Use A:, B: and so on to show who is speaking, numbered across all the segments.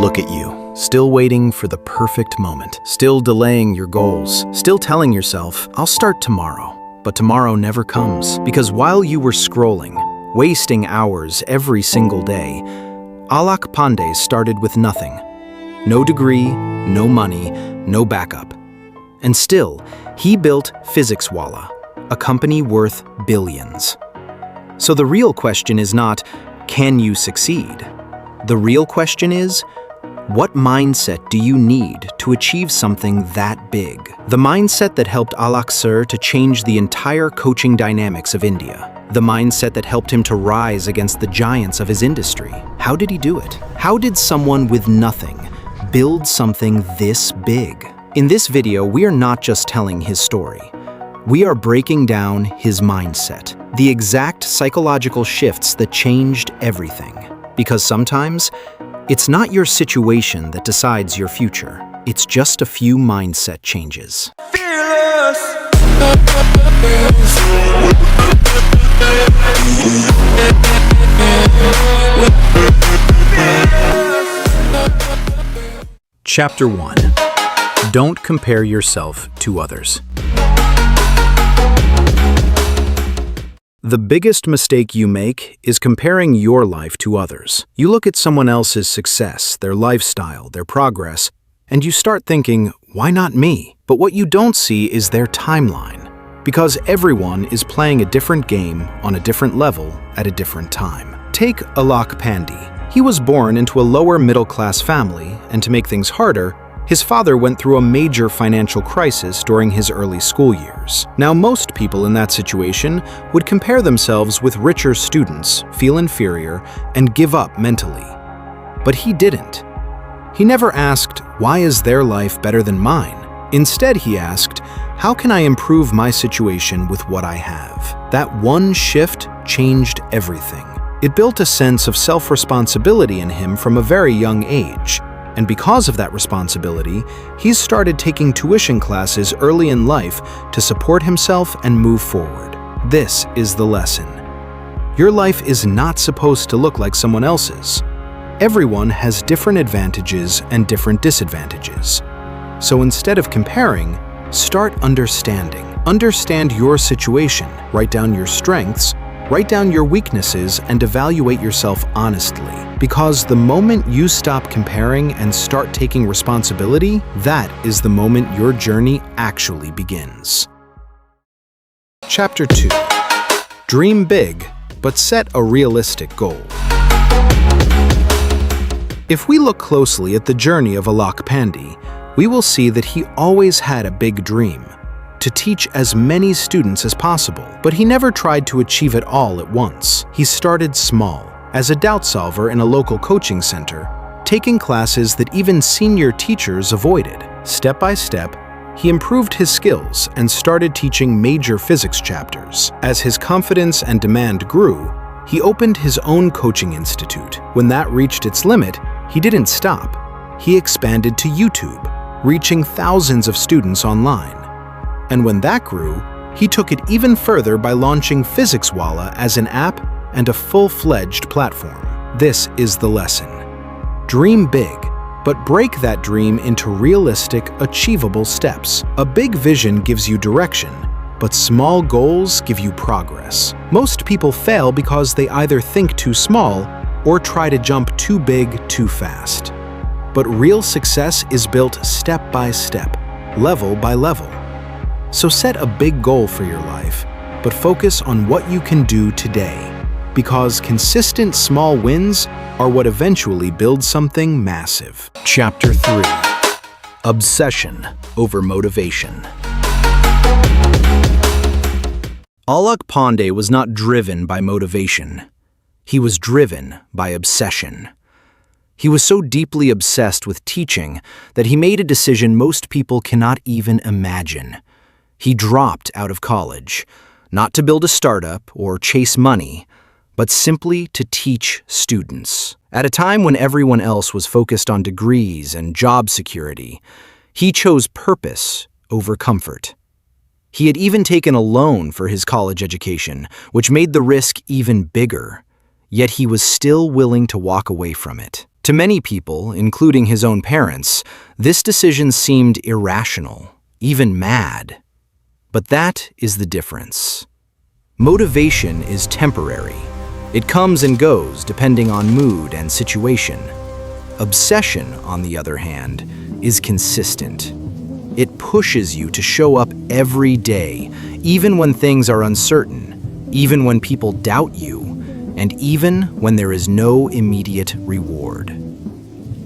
A: Look at you, still waiting for the perfect moment, still delaying your goals, still telling yourself, I'll start tomorrow. But tomorrow never comes, because while you were scrolling, wasting hours every single day, Alakh Pandey started with nothing. No degree, no money, no backup. And still, he built Physics Wallah, a company worth billions. So the real question is not, can you succeed? The real question is, what mindset do you need to achieve something that big? The mindset that helped Alakh Sir to change the entire coaching dynamics of India. The mindset that helped him to rise against the giants of his industry. How did he do it? How did someone with nothing build something this big? In this video, we are not just telling his story. We are breaking down his mindset, the exact psychological shifts that changed everything. Because sometimes, it's not your situation that decides your future. It's just a few mindset changes. Chapter 1. Don't compare yourself to others. The biggest mistake you make is comparing your life to others. You look at someone else's success, their lifestyle, their progress, and you start thinking, why not me? But what you don't see is their timeline. Because everyone is playing a different game on a different level at a different time. Take Alakh Pandey. He was born into a lower middle-class family, and to make things harder, his father went through a major financial crisis during his early school years. Now, most people in that situation would compare themselves with richer students, feel inferior, and give up mentally. But he didn't. He never asked, why is their life better than mine? Instead, he asked, how can I improve my situation with what I have? That one shift changed everything. It built a sense of self-responsibility in him from a very young age. And because of that responsibility, he's started taking tuition classes early in life to support himself and move forward. This is the lesson. Your life is not supposed to look like someone else's. Everyone has different advantages and different disadvantages. So instead of comparing, start understanding. Understand your situation, write down your strengths, write down your weaknesses, and evaluate yourself honestly. Because the moment you stop comparing and start taking responsibility, that is the moment your journey actually begins. Chapter 2. Dream big, but set a realistic goal. If we look closely at the journey of Alakh Pandey, we will see that he always had a big dream: to teach as many students as possible. But he never tried to achieve it all at once. He started small, as a doubt solver in a local coaching center, taking classes that even senior teachers avoided. Step by step, he improved his skills and started teaching major physics chapters. As his confidence and demand grew, he opened his own coaching institute. When that reached its limit, he didn't stop. He expanded to YouTube, reaching thousands of students online. And when that grew, he took it even further by launching Physics Wallah as an app and a full-fledged platform. This is the lesson. Dream big, but break that dream into realistic, achievable steps. A big vision gives you direction, but small goals give you progress. Most people fail because they either think too small or try to jump too big too fast. But real success is built step by step, level by level. So set a big goal for your life, but focus on what you can do today, because consistent small wins are what eventually build something massive. Chapter 3. Obsession over motivation. Alakh Pandey was not driven by motivation. He was driven by obsession. He was so deeply obsessed with teaching that he made a decision most people cannot even imagine. He dropped out of college, not to build a startup or chase money, but simply to teach students. At a time when everyone else was focused on degrees and job security, he chose purpose over comfort. He had even taken a loan for his college education, which made the risk even bigger, yet he was still willing to walk away from it. To many people, including his own parents, this decision seemed irrational, even mad. But that is the difference. Motivation is temporary. It comes and goes depending on mood and situation. Obsession, on the other hand, is consistent. It pushes you to show up every day, even when things are uncertain, even when people doubt you, and even when there is no immediate reward.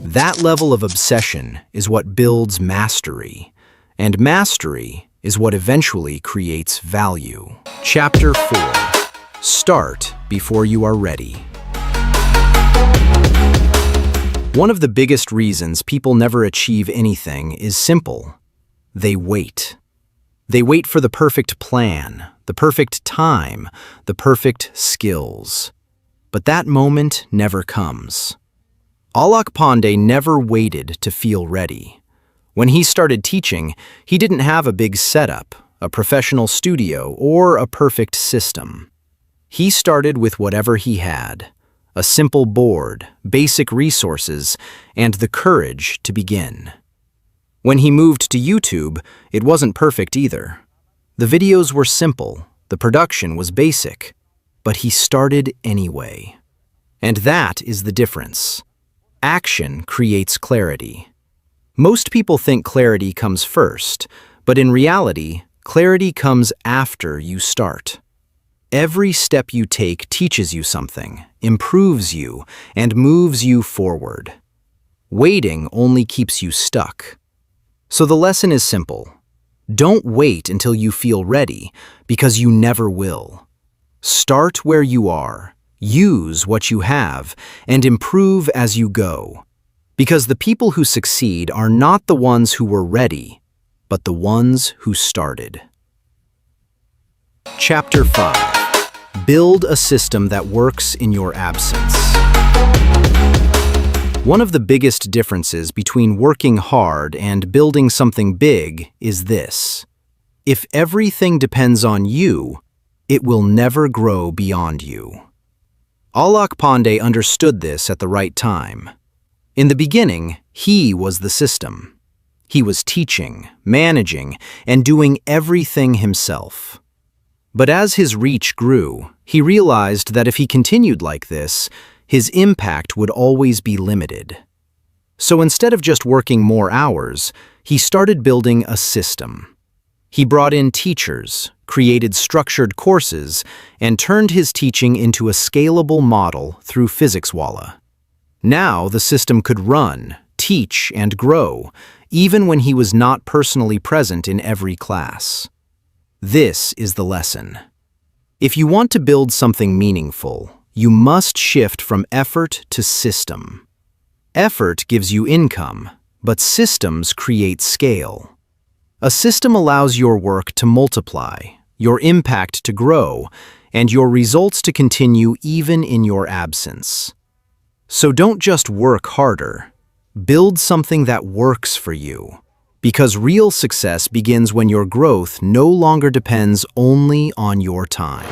A: That level of obsession is what builds mastery, and mastery is what eventually creates value. Chapter 4. Start before you are ready. One of the biggest reasons people never achieve anything is simple. They wait. They wait for the perfect plan, the perfect time, the perfect skills. But that moment never comes. Alakh Pandey never waited to feel ready. When he started teaching, he didn't have a big setup, a professional studio, or a perfect system. He started with whatever he had, a simple board, basic resources, and the courage to begin. When he moved to YouTube, it wasn't perfect either. The videos were simple, the production was basic, but he started anyway. And that is the difference. Action creates clarity. Most people think clarity comes first, but in reality, clarity comes after you start. Every step you take teaches you something, improves you, and moves you forward. Waiting only keeps you stuck. So the lesson is simple. Don't wait until you feel ready, because you never will. Start where you are, use what you have, and improve as you go. Because the people who succeed are not the ones who were ready, but the ones who started. Chapter 5. Build a system that works in your absence. One of the biggest differences between working hard and building something big is this. If everything depends on you, it will never grow beyond you. Alakh Pandey understood this at the right time. In the beginning, he was the system. He was teaching, managing, and doing everything himself. But as his reach grew, he realized that if he continued like this, his impact would always be limited. So instead of just working more hours, he started building a system. He brought in teachers, created structured courses, and turned his teaching into a scalable model through Physics Wallah. Now the system could run, teach, and grow, even when he was not personally present in every class. This is the lesson. If you want to build something meaningful, you must shift from effort to system. Effort gives you income, but systems create scale. A system allows your work to multiply, your impact to grow, and your results to continue even in your absence. So don't just work harder. Build something that works for you. Because real success begins when your growth no longer depends only on your time.